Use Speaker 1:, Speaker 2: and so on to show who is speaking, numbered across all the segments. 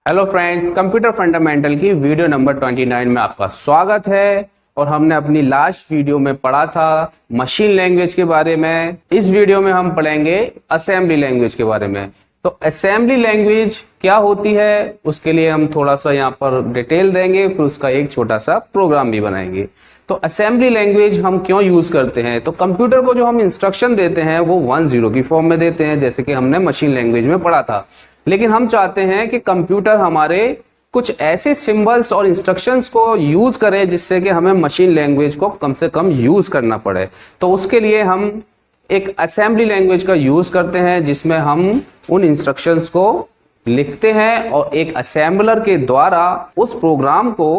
Speaker 1: Hello friends, computer fundamental की video number 29 में आपका स्वागत है। और हमने अपनी लास्ट वीडियो में पढ़ा था मशीन लैंग्वेज के बारे में। इस वीडियो में हम पढ़ेंगे असेंबली लैंग्वेज के बारे में। तो असेंबली लैंग्वेज क्या होती है उसके लिए हम थोड़ा सा यहाँ पर डिटेल देंगे, फिर उसका एक छोटा सा प्रोग्राम भी बनाएंगे। तो असेंबली लैंग्वेज हम क्यों यूज करते हैं? तो कंप्यूटर को जो हम इंस्ट्रक्शन देते हैं वो 1-0 की फॉर्म में देते हैं, जैसे कि हमने मशीन लैंग्वेज में पढ़ा था। लेकिन हम चाहते हैं कि कंप्यूटर हमारे कुछ ऐसे सिंबल्स और इंस्ट्रक्शंस को यूज करे जिससे कि हमें मशीन लैंग्वेज को कम से कम यूज करना पड़े। तो उसके लिए हम एक असेंबली लैंग्वेज का यूज करते हैं जिसमें हम उन इंस्ट्रक्शंस को लिखते हैं और एक असेंबलर के द्वारा उस प्रोग्राम को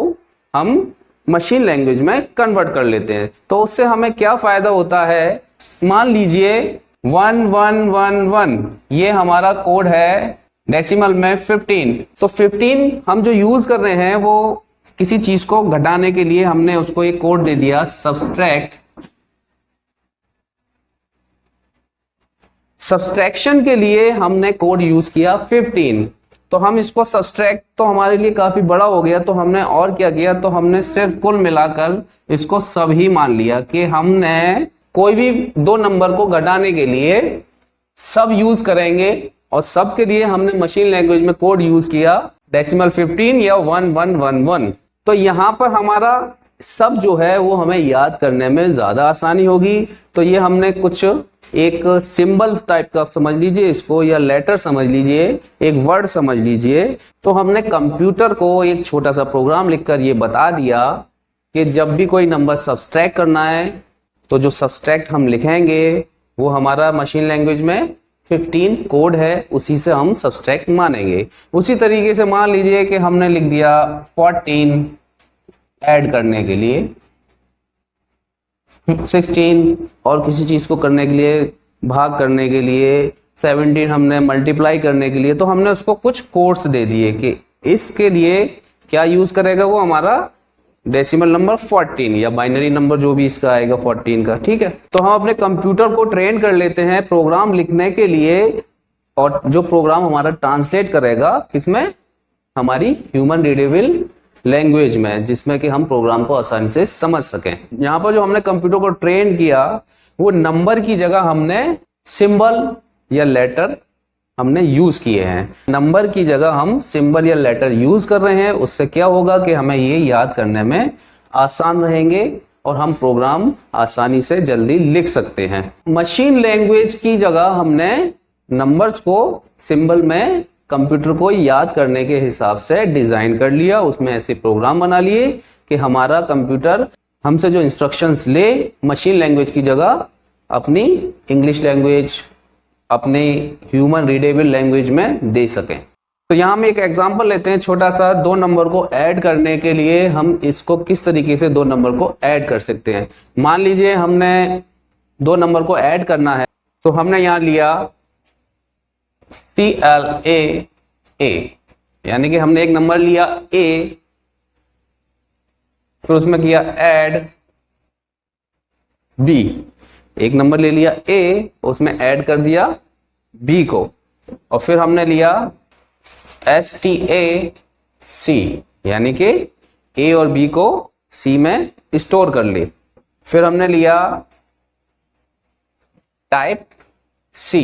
Speaker 1: हम मशीन लैंग्वेज में कन्वर्ट कर लेते हैं। तो उससे हमें क्या फायदा होता है? मान लीजिए 1111 ये हमारा कोड है, डेसिमल में 15। तो 15 हम जो यूज कर रहे हैं वो किसी चीज को घटाने के लिए हमने उसको एक कोड दे दिया सब्सट्रैक्शन के लिए हमने कोड यूज किया 15। तो हम इसको सब्सट्रैक्ट तो हमारे लिए काफी बड़ा हो गया, तो हमने और क्या किया, तो हमने सिर्फ कुल मिलाकर इसको सब ही मान लिया कि हमने कोई भी दो नंबर को घटाने के लिए सब यूज करेंगे। और सब के लिए हमने मशीन लैंग्वेज में कोड यूज किया डेसिमल 15 या 1111। तो यहां पर हमारा सब जो है वो हमें याद करने में ज्यादा आसानी होगी। तो ये हमने कुछ एक सिंबल टाइप का समझ लीजिए इसको, या लेटर समझ लीजिए, एक वर्ड समझ लीजिए। तो हमने कंप्यूटर को एक छोटा सा प्रोग्राम लिखकर ये बता दिया कि जब भी कोई नंबर सब्सट्रैक्ट करना है तो जो सब्सट्रैक्ट हम लिखेंगे वो हमारा मशीन लैंग्वेज में 15 कोड है, उसी से हम सब्सट्रैक्ट मानेंगे। उसी तरीके से मान लीजिए कि हमने लिख दिया 14 ऐड करने के लिए, 16 और किसी चीज को करने के लिए, भाग करने के लिए, 17 हमने मल्टीप्लाई करने के लिए। तो हमने उसको कुछ कोड्स दे दिए कि इसके लिए क्या यूज करेगा वो हमारा डेसिमल नंबर 14 या बाइनरी नंबर जो भी इसका आएगा 14 का। ठीक है, तो हम अपने कंप्यूटर को ट्रेन कर लेते हैं प्रोग्राम लिखने के लिए, और जो प्रोग्राम हमारा ट्रांसलेट करेगा किसमें? हमारी ह्यूमन रीडेबल लैंग्वेज में, जिसमें कि हम प्रोग्राम को आसानी से समझ सकें। यहाँ पर जो हमने कंप्यूटर को ट्रेन किया वो नंबर की जगह हमने सिंबल या लेटर हमने यूज किए हैं। नंबर की जगह हम सिंबल या लेटर यूज कर रहे हैं। उससे क्या होगा कि हमें ये याद करने में आसान रहेंगे और हम प्रोग्राम आसानी से जल्दी लिख सकते हैं। मशीन लैंग्वेज की जगह हमने नंबर्स को सिंबल में कंप्यूटर को याद करने के हिसाब से डिजाइन कर लिया, उसमें ऐसे प्रोग्राम बना लिए कि हमारा कंप्यूटर हमसे जो इंस्ट्रक्शंस ले मशीन लैंग्वेज की जगह अपनी इंग्लिश लैंग्वेज, अपने ह्यूमन रीडेबल लैंग्वेज में दे सकें। तो यहाँ हम एक एग्जांपल लेते हैं छोटा सा। दो नंबर को ऐड करने के लिए हम इसको किस तरीके से दो नंबर को ऐड कर सकते हैं। मान लीजिए हमने दो नंबर को ऐड करना है, तो हमने यहाँ लिया CLA, यानी कि हमने एक नंबर लिया A, फिर उसमें किया ऐड B। एक नंबर ले लिया A, उसमें ऐड कर दिया B को, और फिर हमने लिया STAC, यानी कि A और B को C में स्टोर कर ली। फिर हमने लिया टाइप C,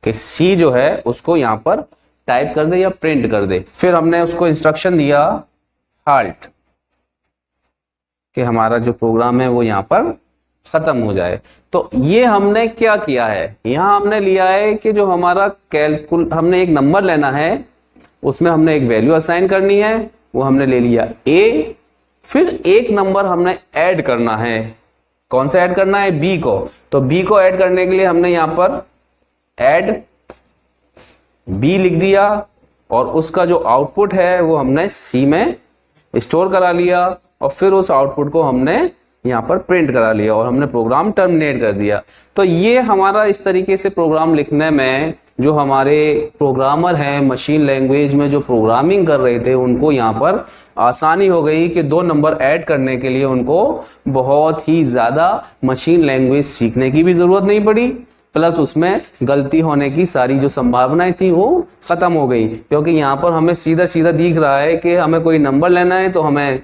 Speaker 1: कि C जो है उसको यहां पर टाइप कर दे या प्रिंट कर दे। फिर हमने उसको इंस्ट्रक्शन दिया halt, कि हमारा जो प्रोग्राम है वो यहां पर खत्म हो जाए। तो ये हमने क्या किया है, यहां हमने लिया है कि जो हमारा हमने एक नंबर लेना है, उसमें हमने एक वैल्यू असाइन करनी है, वो हमने ले लिया A। फिर एक नंबर हमने ऐड करना है, कौन सा ऐड करना है? B को। तो B को ऐड करने के लिए हमने यहां पर ऐड B लिख दिया, और उसका जो आउटपुट है वो हमने C में स्टोर करा लिया, और फिर उस आउटपुट को हमने यहाँ पर प्रिंट करा लिया और हमने प्रोग्राम टर्मिनेट कर दिया। तो ये हमारा इस तरीके से प्रोग्राम लिखने में जो हमारे प्रोग्रामर हैं मशीन लैंग्वेज में जो प्रोग्रामिंग कर रहे थे उनको यहाँ पर आसानी हो गई कि दो नंबर ऐड करने के लिए उनको बहुत ही ज़्यादा मशीन लैंग्वेज सीखने की भी ज़रूरत नहीं पड़ी, प्लस उसमें गलती होने की सारी जो संभावनाएं थी वो खत्म हो गई, क्योंकि यहाँ पर हमें सीधा सीधा दिख रहा है कि हमें कोई नंबर लेना है तो हमें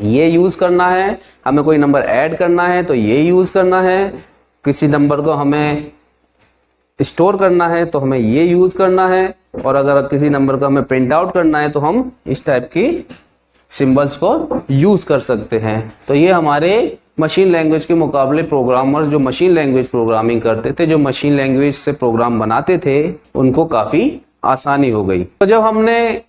Speaker 1: ये यूज करना है, हमें कोई नंबर ऐड करना है तो ये यूज करना है, किसी नंबर को हमें स्टोर करना है तो हमें ये यूज करना है, और अगर किसी नंबर को हमें प्रिंट आउट करना है तो हम इस टाइप की सिंबल्स को यूज कर सकते हैं। तो ये हमारे मशीन लैंग्वेज के मुकाबले प्रोग्रामर जो मशीन लैंग्वेज प्रोग्रामिंग करते थे, जो मशीन लैंग्वेज से प्रोग्राम बनाते थे, उनको काफी आसानी हो गई। तो जब हमने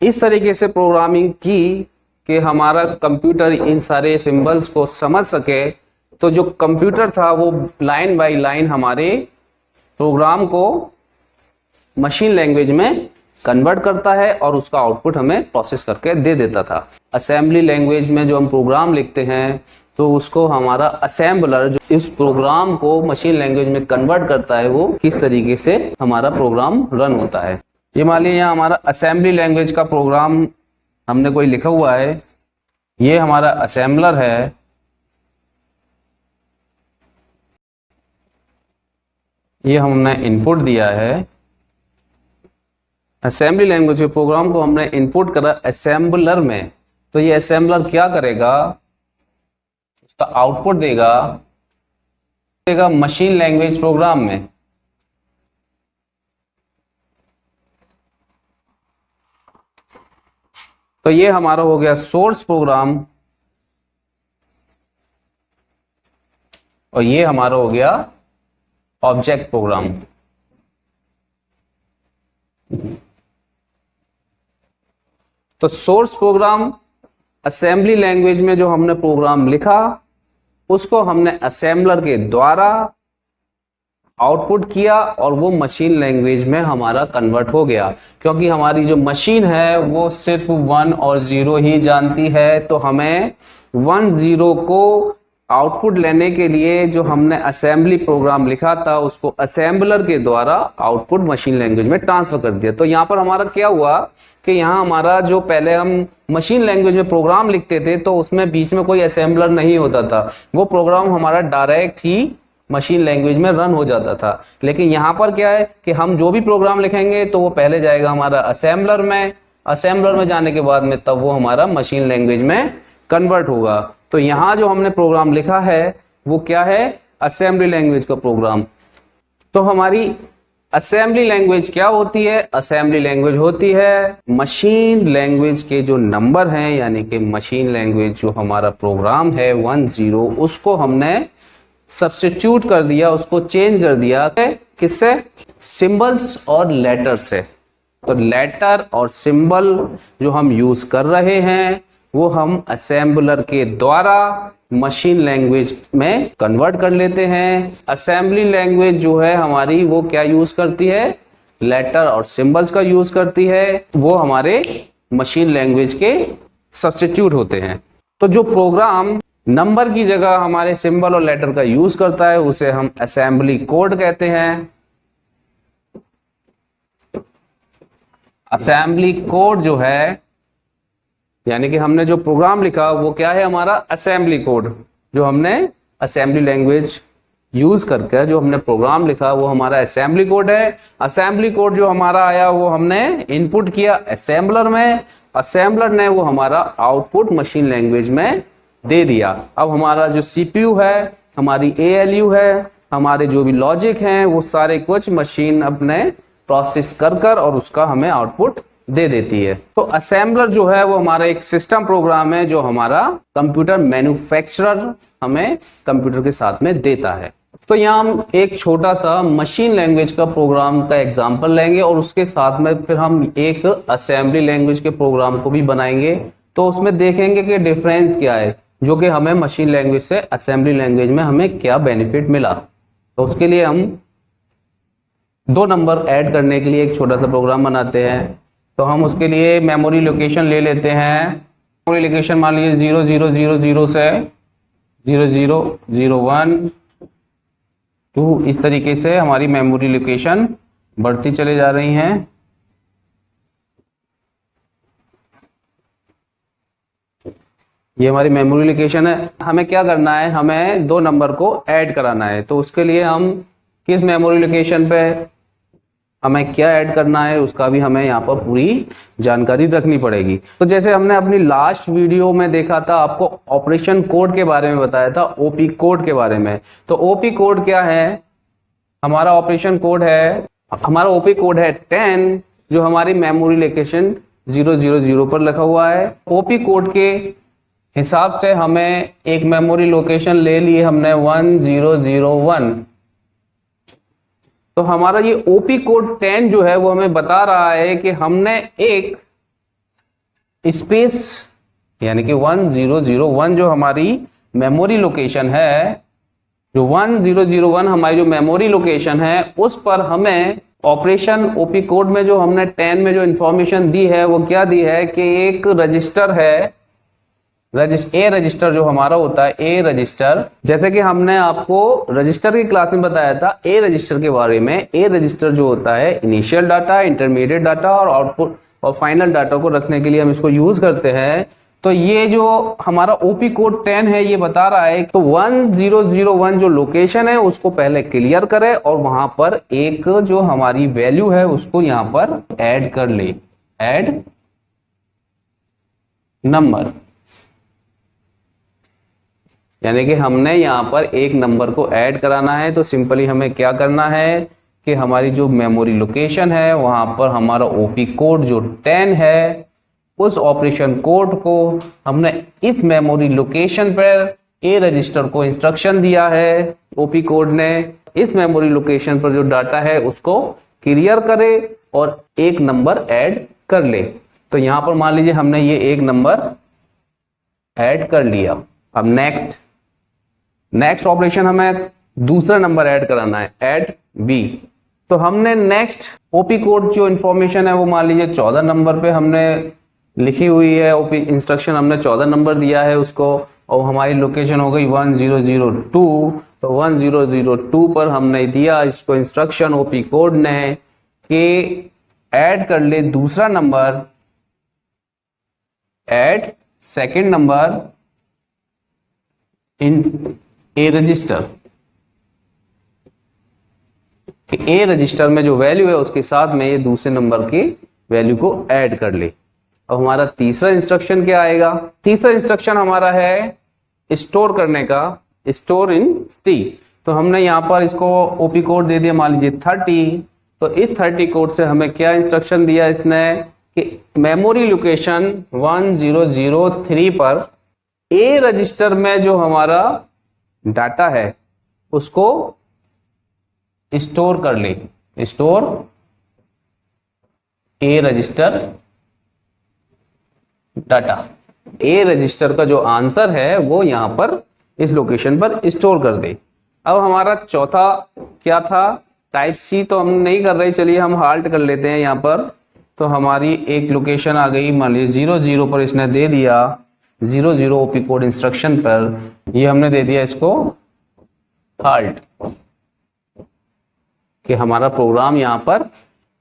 Speaker 1: इस तरीके से प्रोग्रामिंग की कि हमारा कंप्यूटर इन सारे सिंबल्स को समझ सके, तो जो कंप्यूटर था वो लाइन बाय लाइन हमारे प्रोग्राम को मशीन लैंग्वेज में कन्वर्ट करता है और उसका आउटपुट हमें प्रोसेस करके दे देता था। असेंबली लैंग्वेज में जो हम प्रोग्राम लिखते हैं तो उसको हमारा असेंबलर जो इस प्रोग्राम को मशीन लैंग्वेज में कन्वर्ट करता है, वो किस तरीके से हमारा प्रोग्राम रन होता है। ये मान लीजिए यहाँ हमारा असेंबली लैंग्वेज का प्रोग्राम हमने कोई लिखा हुआ है, ये हमारा असेंबलर है, ये हमने इनपुट दिया है। असेंबली लैंग्वेज के प्रोग्राम को हमने इनपुट करा असेंबलर में, तो ये असेंबलर क्या करेगा, उसका आउटपुट देगा मशीन लैंग्वेज प्रोग्राम में। तो ये हमारा हो गया सोर्स प्रोग्राम और ये हमारा हो गया ऑब्जेक्ट प्रोग्राम। तो सोर्स प्रोग्राम असेंबली लैंग्वेज में जो हमने प्रोग्राम लिखा उसको हमने असेंबलर के द्वारा आउटपुट किया और वो मशीन लैंग्वेज में हमारा कन्वर्ट हो गया। क्योंकि हमारी जो मशीन है वो सिर्फ 1 और 0 ही जानती है, तो हमें 1 0 को आउटपुट लेने के लिए जो हमने असेंबली प्रोग्राम लिखा था उसको असेंबलर के द्वारा आउटपुट मशीन लैंग्वेज में ट्रांसफर कर दिया। तो यहाँ पर हमारा क्या हुआ कि यहाँ हमारा जो पहले हम मशीन लैंग्वेज में प्रोग्राम लिखते थे तो उसमें बीच में कोई असेंबलर नहीं होता था, वो प्रोग्राम हमारा डायरेक्ट ही मशीन लैंग्वेज में रन हो जाता था। लेकिन यहाँ पर क्या है कि हम जो भी प्रोग्राम लिखेंगे तो वो पहले जाएगा हमारा असेंबलर में, असेंबलर में जाने के बाद में तब वो हमारा मशीन लैंग्वेज में कन्वर्ट होगा। तो यहाँ जो हमने प्रोग्राम लिखा है वो क्या है, असेंबली लैंग्वेज का प्रोग्राम। तो हमारी असेंबली लैंग्वेज क्या होती है, असेंबली लैंग्वेज होती है मशीन लैंग्वेज के जो नंबर हैं, यानी कि मशीन लैंग्वेज जो हमारा प्रोग्राम है 1 0, उसको हमने सब्स्टिट्यूट कर दिया, उसको चेंज कर दिया किससे, सिंबल्स और लेटर से। तो लेटर और सिंबल जो हम यूज कर रहे हैं वो हम असेंबलर के द्वारा मशीन लैंग्वेज में कन्वर्ट कर लेते हैं। असेंबली लैंग्वेज जो है हमारी वो क्या यूज करती है, लेटर और सिंबल्स का यूज करती है, वो हमारे मशीन लैंग्वेज के सब्स्टिट्यूट होते हैं। तो जो प्रोग्राम नंबर की जगह हमारे सिंबल और लेटर का यूज करता है उसे हम असेंबली कोड कहते हैं। असेंबली कोड जो है यानी कि हमने जो प्रोग्राम लिखा वो क्या है, हमारा असेंबली कोड। जो हमने असेंबली लैंग्वेज यूज करके जो हमने प्रोग्राम लिखा वो हमारा असेंबली कोड है। असेंबली कोड जो हमारा आया वो हमने इनपुट किया असेंबलर में, असेंबलर ने वो हमारा आउटपुट मशीन लैंग्वेज में दे दिया। अब हमारा जो सीपीयू है, हमारी एएलयू है, हमारे जो भी लॉजिक हैं वो सारे कुछ मशीन अपने प्रोसेस कर और उसका हमें आउटपुट दे देती है। तो असेंबलर जो है वो हमारा एक सिस्टम प्रोग्राम है जो हमारा कंप्यूटर मैन्युफैक्चरर हमें कंप्यूटर के साथ में देता है। तो यहाँ हम एक छोटा सा मशीन लैंग्वेज का प्रोग्राम का एग्जांपल लेंगे और उसके साथ में फिर हम एक असेंबली लैंग्वेज के प्रोग्राम को भी बनाएंगे। तो उसमें देखेंगे कि डिफरेंस क्या है, जो कि हमें मशीन लैंग्वेज से असेंबली लैंग्वेज में हमें क्या बेनिफिट मिला। तो उसके लिए हम 2 नंबर ऐड करने के लिए एक छोटा सा प्रोग्राम बनाते हैं। तो हम उसके लिए मेमोरी लोकेशन ले लेते हैं। मेमोरी लोकेशन मान लीजिए 0000 से 0001 2, इस तरीके से हमारी मेमोरी लोकेशन बढ़ती चले जा रही हैं। ये हमारी मेमोरी लोकेशन है। हमें क्या करना है, हमें 2 नंबर को ऐड कराना है। तो उसके लिए हम किस मेमोरी लोकेशन पे हमें क्या ऐड करना है, उसका भी हमें यहाँ पर पूरी जानकारी रखनी पड़ेगी। तो जैसे हमने अपनी लास्ट वीडियो में देखा था, आपको ऑपरेशन कोड के बारे में बताया था, ओपी कोड के बारे में। तो ओपी कोड क्या है? हमारा ऑपरेशन कोड है, हमारा ओपी कोड है 10, जो हमारी मेमोरी लोकेशन 000 पर लिखा हुआ है। ओपी कोड के हिसाब से हमें एक मेमोरी लोकेशन ले ली हमने 1001। तो हमारा ये ओपी कोड 10 जो है वो हमें बता रहा है कि हमने एक स्पेस यानी कि 1001 जो हमारी मेमोरी लोकेशन है, जो 1001 हमारी जो मेमोरी लोकेशन है, उस पर हमें ऑपरेशन ओपी कोड में जो हमने 10 में जो इंफॉर्मेशन दी है वो क्या दी है कि एक रजिस्टर है, ए रजिस्टर जो हमारा होता है, ए रजिस्टर, जैसे कि हमने आपको रजिस्टर की क्लास में बताया था ए रजिस्टर के बारे में। ए रजिस्टर जो होता है इनिशियल डाटा, इंटरमीडिएट डाटा और आउटपुट और फाइनल डाटा को रखने के लिए हम इसको यूज करते हैं। तो ये जो हमारा ओपी कोड 10 है ये बता रहा है तो 1001 जो लोकेशन है उसको पहले क्लियर करे और वहां पर एक जो हमारी वैल्यू है उसको यहां पर ऐड कर ले, ऐड नंबर, यानी कि हमने यहाँ पर एक नंबर को ऐड कराना है। तो सिंपली हमें क्या करना है कि हमारी जो मेमोरी लोकेशन है वहां पर हमारा ओपी कोड जो 10 है, उस ऑपरेशन कोड को हमने इस मेमोरी लोकेशन पर ए रजिस्टर को इंस्ट्रक्शन दिया है, ओपी कोड ने इस मेमोरी लोकेशन पर जो डाटा है उसको क्लियर करे और एक नंबर ऐड कर ले। तो यहाँ पर मान लीजिए हमने ये एक नंबर ऐड कर लिया। अब नेक्स्ट ऑपरेशन हमें दूसरा नंबर ऐड कराना है, ऐड बी। तो हमने नेक्स्ट ओपी कोड जो इंफॉर्मेशन है वो मान लीजिए 14 नंबर पे हमने लिखी हुई है, ओपी इंस्ट्रक्शन हमने 14 नंबर दिया है उसको, और हमारी लोकेशन हो गई 1002। तो 1002 पर हमने दिया इसको इंस्ट्रक्शन ओपी कोड ने कि ऐड कर ले दूसरा number, add second number in A register. A register में जो वैल्यू है उसके साथ में ये दूसरे नंबर की वैल्यू को ऐड कर ले। अब हमारा तीसरा इंस्ट्रक्शन क्या आएगा? तीसरा इंस्ट्रक्शन हमारा है स्टोर करने का, स्टोर इन सी। तो हमने यहाँ पर इसको ओपी कोड दे दिया मान लीजिए 30। तो इस 30 कोड से हमें क्या इंस्ट्रक्शन दिया इसने कि मेमोरी लोकेशन 1003 पर ए रजिस्टर में जो हमारा डाटा है उसको स्टोर कर ले, स्टोर ए रजिस्टर डाटा। ए रजिस्टर का जो आंसर है वो यहां पर इस लोकेशन पर स्टोर कर दे। अब हमारा चौथा क्या था? टाइप सी तो हम नहीं कर रहे, चलिए हम हाल्ट कर लेते हैं यहां पर। तो हमारी एक लोकेशन आ गई मान लीजिए 00 पर इसने दे दिया, 00 ओपी कोड इंस्ट्रक्शन पर ये हमने दे दिया इसको हाल्ट, कि हमारा प्रोग्राम यहाँ पर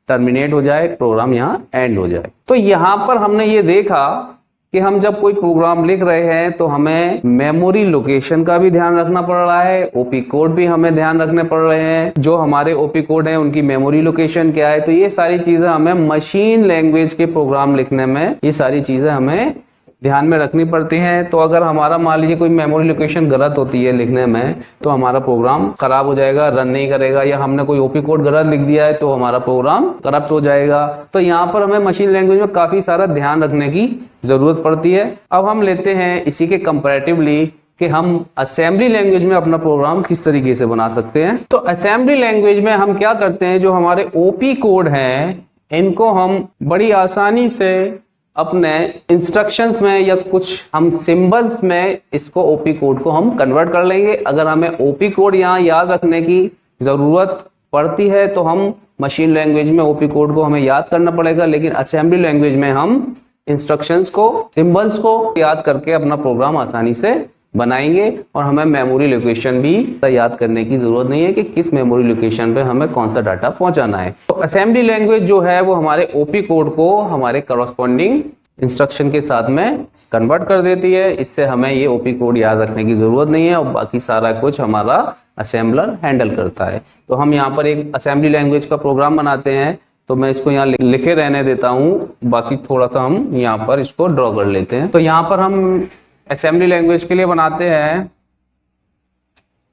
Speaker 1: टर्मिनेट हो जाए, प्रोग्राम यहाँ एंड हो जाए। तो यहाँ पर हमने ये देखा कि हम जब कोई प्रोग्राम लिख रहे हैं तो हमें मेमोरी लोकेशन का भी ध्यान रखना पड़ रहा है, ओपी कोड भी हमें ध्यान रखने पड़ रहे हैं, जो हमारे ओपी कोड है उनकी मेमोरी लोकेशन क्या है। तो ये सारी चीजें हमें मशीन लैंग्वेज के प्रोग्राम लिखने में ये सारी चीजें हमें ध्यान में रखनी पड़ती हैं। तो अगर हमारा मान लीजिए कोई मेमोरी लोकेशन गलत होती है लिखने में तो हमारा प्रोग्राम खराब हो जाएगा, रन नहीं करेगा, या हमने कोई ओपी कोड गलत लिख दिया है तो हमारा प्रोग्राम करप्ट हो जाएगा। तो यहाँ पर हमें मशीन लैंग्वेज में काफी सारा ध्यान रखने की जरूरत पड़ती है। अब हम लेते हैं इसी के कंपैरेटिवली कि हम असेंबली लैंग्वेज में अपना प्रोग्राम किस तरीके से बना सकते हैं। तो असेंबली लैंग्वेज में हम क्या करते हैं, जो हमारे ओपी कोड हैं इनको हम बड़ी आसानी से अपने इंस्ट्रक्शंस में या कुछ हम सिंबल्स में इसको ओपी कोड को हम कन्वर्ट कर लेंगे। अगर हमें ओपी कोड यहाँ याद रखने की जरूरत पड़ती है तो हम मशीन लैंग्वेज में ओपी कोड को हमें याद करना पड़ेगा, लेकिन असेंबली लैंग्वेज में हम इंस्ट्रक्शंस को, सिंबल्स को याद करके अपना प्रोग्राम आसानी से बनाएंगे और हमें मेमोरी लोकेशन भी याद करने की जरूरत नहीं है कि किस मेमोरी लोकेशन पे हमें कौन सा डाटा पहुंचाना है। तो असेंबली लैंग्वेज जो है वो हमारे ओपी कोड को हमारे करस्पॉन्डिंग इंस्ट्रक्शन के साथ में कन्वर्ट कर देती है। इससे हमें ये ओपी कोड याद रखने की जरूरत नहीं है और बाकी सारा कुछ हमारा असेंबलर हैंडल करता है। तो हम यहाँ पर एक असेंबली लैंग्वेज का प्रोग्राम बनाते हैं, तो मैं इसको यहाँ लिखे रहने देता हूँ, बाकी थोड़ा सा हम यहाँ पर इसको ड्रॉ कर लेते हैं। तो यहाँ पर हम असेंबली लैंग्वेज के लिए बनाते हैं,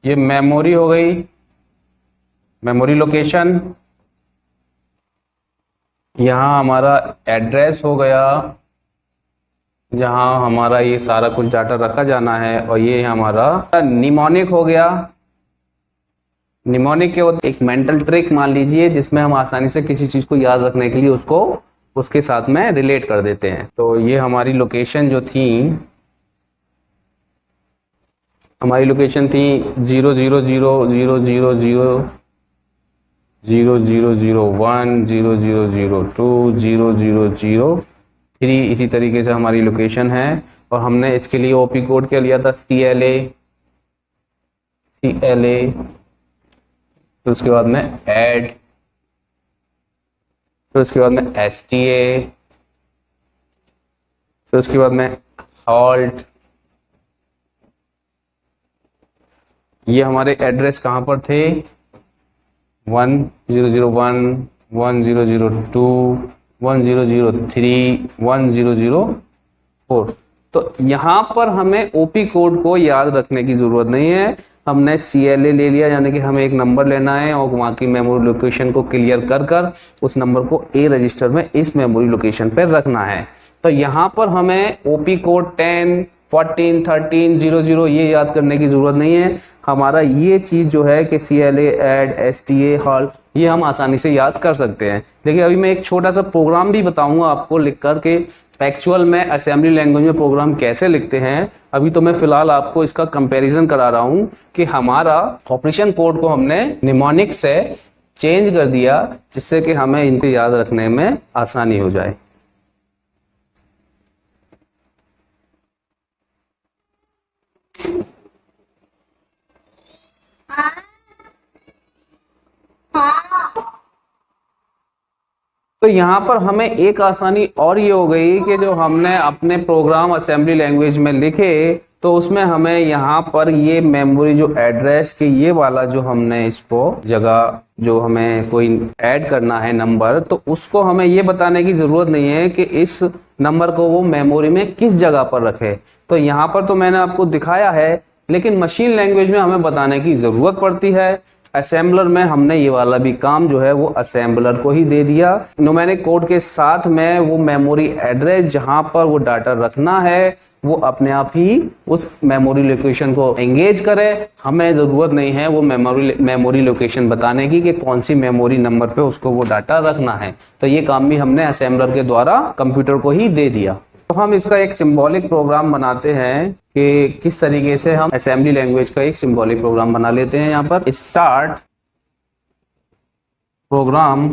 Speaker 1: ये मेमोरी हो गई, मेमोरी लोकेशन, यहाँ हमारा एड्रेस हो गया जहाँ हमारा ये सारा कुछ डाटा रखा जाना है, और ये हमारा निमोनिक हो गया। निमोनिक के बाद एक मेंटल ट्रिक मान लीजिए जिसमें हम आसानी से किसी चीज को याद रखने के लिए उसको उसके साथ में रिलेट कर देते हैं। तो ये हमारी लोकेशन जो थी, हमारी लोकेशन थी 0000000 0001 0002 0003, इसी तरीके से हमारी लोकेशन है। और हमने इसके लिए ओपी कोड क्या लिया था, CLA, फिर उसके बाद में ऐड, फिर उसके बाद में STA, फिर उसके बाद में हॉल्ट। ये हमारे एड्रेस कहाँ पर थे, 1001 1002 1003 1004। तो यहाँ पर हमें ओपी कोड को याद रखने की जरूरत नहीं है, हमने CLA ले लिया, यानी कि हमें एक नंबर लेना है और वहाँ की मेमोरी लोकेशन को क्लियर कर कर उस नंबर को A रजिस्टर में इस मेमोरी लोकेशन पर रखना है। तो यहाँ पर हमें ओपी कोड 10 14 13 00 ये याद करने की जरूरत नहीं है। हमारा ये चीज जो है कि CLA, ऐड, STA, हॉल, ये हम आसानी से याद कर सकते हैं। लेकिन अभी मैं एक छोटा सा प्रोग्राम भी बताऊंगा आपको लिख कर के एक्चुअल में असेंबली लैंग्वेज में प्रोग्राम कैसे लिखते हैं। अभी तो मैं फिलहाल आपको इसका कंपैरिजन करा रहा हूं कि हमारा ऑपरेशन कोड को हमने निमोनिक से चेंज कर दिया, जिससे कि हमें इनको याद रखने में आसानी हो जाए। तो यहाँ पर हमें एक आसानी और ये हो गई कि जो हमने अपने प्रोग्राम असेंबली लैंग्वेज में लिखे, तो उसमें हमें यहाँ पर ये मेमोरी जो एड्रेस के ये वाला जो हमने इसको जगह जो हमें कोई ऐड करना है नंबर, तो उसको हमें ये बताने की जरूरत नहीं है कि इस नंबर को वो मेमोरी में किस जगह पर रखे। तो यहाँ पर तो मैंने आपको दिखाया है, लेकिन मशीन लैंग्वेज में हमें बताने की जरूरत पड़ती है। असेंबलर में हमने ये वाला भी काम जो है वो असेंबलर को ही दे दिया। न्यूमेरिक कोड के साथ में वो मेमोरी एड्रेस जहां पर वो डाटा रखना है वो अपने आप ही उस मेमोरी लोकेशन को एंगेज करे। हमें जरूरत नहीं है वो मेमोरी लोकेशन बताने की कि कौन सी मेमोरी नंबर पे उसको वो डाटा रखना है। तो ये काम भी हमने असेंबलर के द्वारा कंप्यूटर को ही दे दिया। तो हम इसका एक सिंबॉलिक प्रोग्राम बनाते हैं कि किस तरीके से हम असेंबली लैंग्वेज का एक सिंबॉलिक प्रोग्राम बना लेते हैं। यहाँ पर start program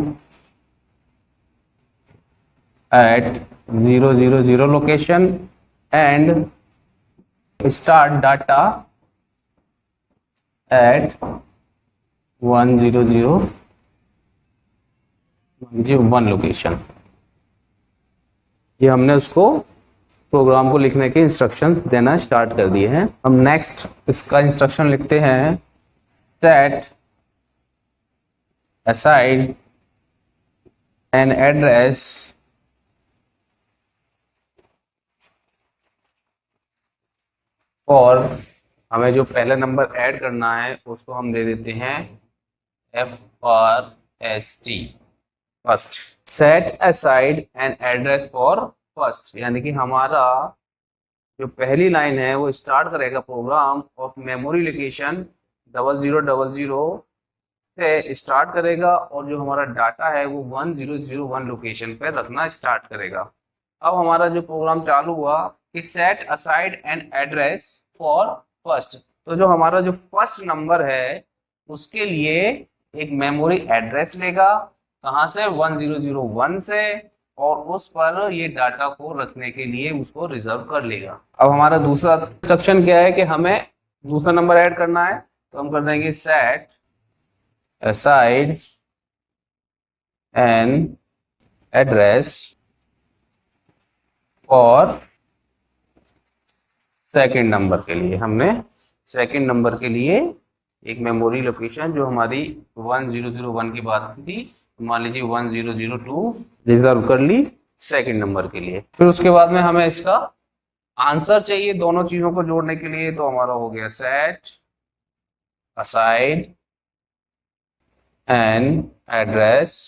Speaker 1: at 000 location and start data at 1001 location. ये हमने उसको प्रोग्राम को लिखने के इंस्ट्रक्शंस देना स्टार्ट कर दिए हैं। हम नेक्स्ट इसका इंस्ट्रक्शन लिखते हैं, सेट असाइड एन एड्रेस और हमें जो पहला नंबर ऐड करना है उसको हम दे देते हैं FRST, first. Set aside an address for first, यानी कि हमारा जो पहली लाइन है वो स्टार्ट करेगा प्रोग्राम और मेमोरी लोकेशन 0000 से स्टार्ट करेगा और जो हमारा डाटा है वो 1001 लोकेशन पे रखना स्टार्ट करेगा। अब हमारा जो प्रोग्राम चालू हुआ कि set aside an address for first, तो जो हमारा जो फर्स्ट नंबर है उसके लिए एक मेमोरी एड्रेस लेगा, कहाँ से, 1001 से, और उस पर ये डाटा को रखने के लिए उसको रिजर्व कर लेगा। अब हमारा दूसरा इंस्ट्रक्शन क्या है कि हमें दूसरा नंबर ऐड करना है, तो हम कर देंगे set aside an address for second number के लिए। हमने सेकंड नंबर के लिए एक मेमोरी लोकेशन जो हमारी 1001 की बात थी, मान लीजिए 1002 रिजर्व कर ली सेकंड नंबर के लिए। फिर उसके बाद में हमें इसका आंसर चाहिए दोनों चीजों को जोड़ने के लिए, तो हमारा हो गया set aside an address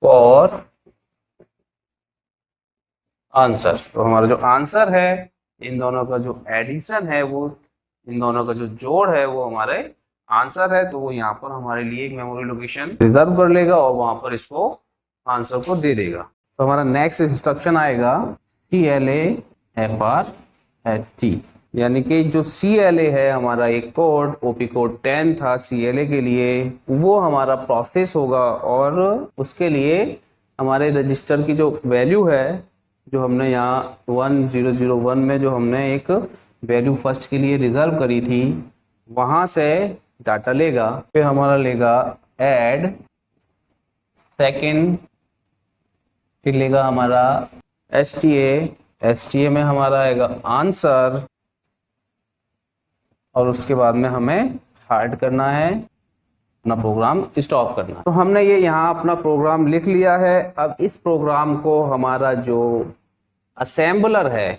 Speaker 1: for answer. तो हमारा जो आंसर है, इन दोनों का जो एडिशन है, वो इन दोनों का जो जोड़ है वो हमारे आंसर है। तो वो यहाँ पर हमारे लिए एक मेमोरी लोकेशन रिजर्व कर लेगा और वहां पर इसको आंसर को दे देगा। तो हमारा नेक्स्ट इंस्ट्रक्शन आएगा CLA FRST, यानी कि जो CLA है हमारा एक कोड, OP कोड 10 था CLA के लिए, वो हमारा प्रोसेस होगा और उसके लिए हमारे रजिस्टर की जो वैल्यू है, जो हमने यहाँ 1001 में जो हमने एक वैल्यू फर्स्ट के लिए रिजर्व करी थी, वहां से डाटा लेगा। फिर हमारा लेगा ऐड सेकंड, फिर लेगा हमारा STA में हमारा आएगा आंसर, और उसके बाद में हमें हार्ड करना है, अपना प्रोग्राम स्टॉप करना। तो हमने ये यहाँ अपना प्रोग्राम लिख लिया है। अब इस प्रोग्राम को हमारा जो असेंबलर है,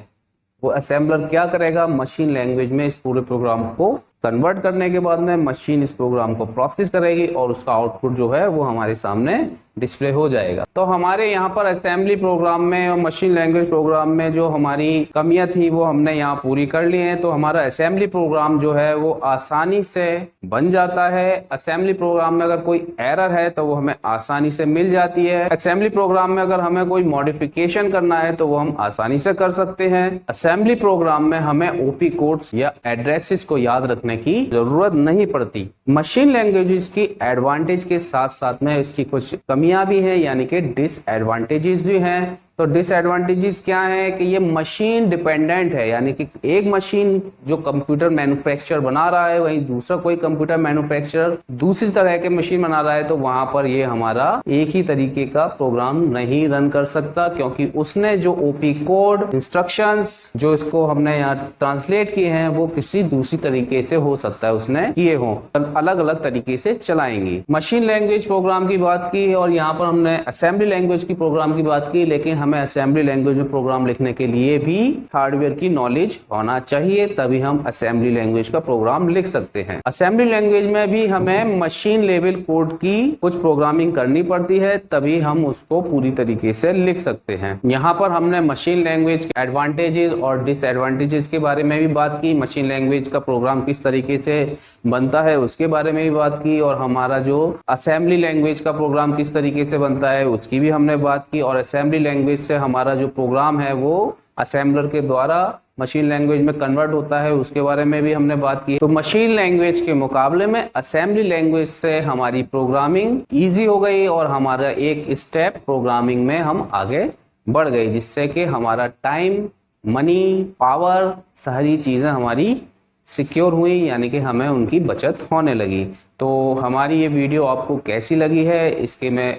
Speaker 1: वो असेंबलर क्या करेगा, मशीन लैंग्वेज में इस पूरे प्रोग्राम को कन्वर्ट करने के बाद में मशीन इस प्रोग्राम को प्रोसेस करेगी और उसका आउटपुट जो है वो हमारे सामने डिस्प्ले हो जाएगा। तो हमारे यहाँ पर असेंबली प्रोग्राम में और मशीन लैंग्वेज प्रोग्राम में जो हमारी कमियां थी वो हमने यहाँ पूरी कर ली हैं। तो हमारा असेंबली प्रोग्राम जो है वो आसानी से बन जाता है। असेंबली प्रोग्राम में अगर कोई एरर है तो वो हमें आसानी से मिल जाती है। असेंबली प्रोग्राम में अगर हमें कोई मॉडिफिकेशन करना है तो वो हम आसानी से कर सकते हैं। असेंबली प्रोग्राम में हमें OP कोड्स या एड्रेसेस को याद रखने की जरूरत नहीं पड़ती। मशीन लैंग्वेजेस की एडवांटेज के साथ साथ में इसकी कुछ कमियां भी हैं, यानी कि डिसएडवांटेजेस भी हैं। तो डिसएडवांटेजेस क्या है कि ये मशीन डिपेंडेंट है, यानी कि एक मशीन जो कंप्यूटर मैन्युफैक्चरर बना रहा है, वहीं दूसरा कोई कंप्यूटर मैन्युफैक्चरर दूसरी तरह के मशीन बना रहा है, तो वहां पर ये हमारा एक ही तरीके का प्रोग्राम नहीं रन कर सकता, क्योंकि उसने जो OP कोड इंस्ट्रक्शंस जो इसको हमने यहाँ ट्रांसलेट किए हैं वो किसी दूसरी तरीके से हो सकता है उसने किए हों, अलग अलग तरीके से चलाएंगी। मशीन लैंग्वेज प्रोग्राम की बात की और यहाँ पर हमने असेंबली लैंग्वेज की प्रोग्राम की बात की, लेकिन हमें असेंबली लैंग्वेज में प्रोग्राम लिखने के लिए भी हार्डवेयर की नॉलेज होना चाहिए, तभी हम असेंबली लैंग्वेज का प्रोग्राम लिख सकते हैं। असेंबली लैंग्वेज में भी हमें मशीन लेवल कोड की कुछ प्रोग्रामिंग करनी पड़ती है, तभी हम उसको पूरी तरीके से लिख सकते हैं। यहाँ पर हमने मशीन लैंग्वेज के एडवांटेजेस और डिसएडवांटेजेस के बारे में भी बात की, मशीन लैंग्वेज का प्रोग्राम किस तरीके से बनता है उसके बारे में भी बात की, और हमारा जो असेंबली लैंग्वेज का प्रोग्राम किस तरीके से बनता है उसकी भी हमने बात की, और असेंबली लैंग्वेज से हमारा जो प्रोग्राम है वो असेंबलर के द्वारा मशीन लैंग्वेज में कन्वर्ट होता है उसके बारे में भी हमने बात की। तो मशीन लैंग्वेज के मुकाबले में असेंबली लैंग्वेज से हमारी प्रोग्रामिंग इजी हो गई और हमारा एक स्टेप प्रोग्रामिंग में हम आगे बढ़ गए, जिससे कि हमारा टाइम, मनी, पावर, सारी चीजें हमारी सिक्योर हुई, यानी कि हमें उनकी बचत होने लगी। तो हमारी ये वीडियो आपको कैसी लगी है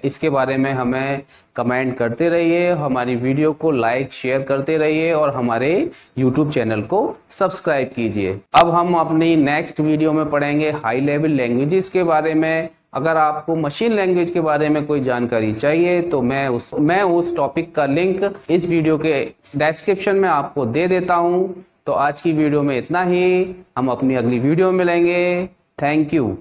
Speaker 1: इसके बारे में हमें कमेंट करते रहिए, हमारी वीडियो को लाइक शेयर करते रहिए और हमारे YouTube चैनल को सब्सक्राइब कीजिए। अब हम अपनी नेक्स्ट वीडियो में पढ़ेंगे हाई लेवल लैंग्वेजेस के बारे में। अगर आपको मशीन लैंग्वेज के बारे में कोई जानकारी चाहिए तो मैं उस टॉपिक का लिंक इस वीडियो के डिस्क्रिप्शन में आपको दे देता हूं। तो आज की वीडियो में इतना ही, हम अपनी अगली वीडियो में मिलेंगे। Thank you.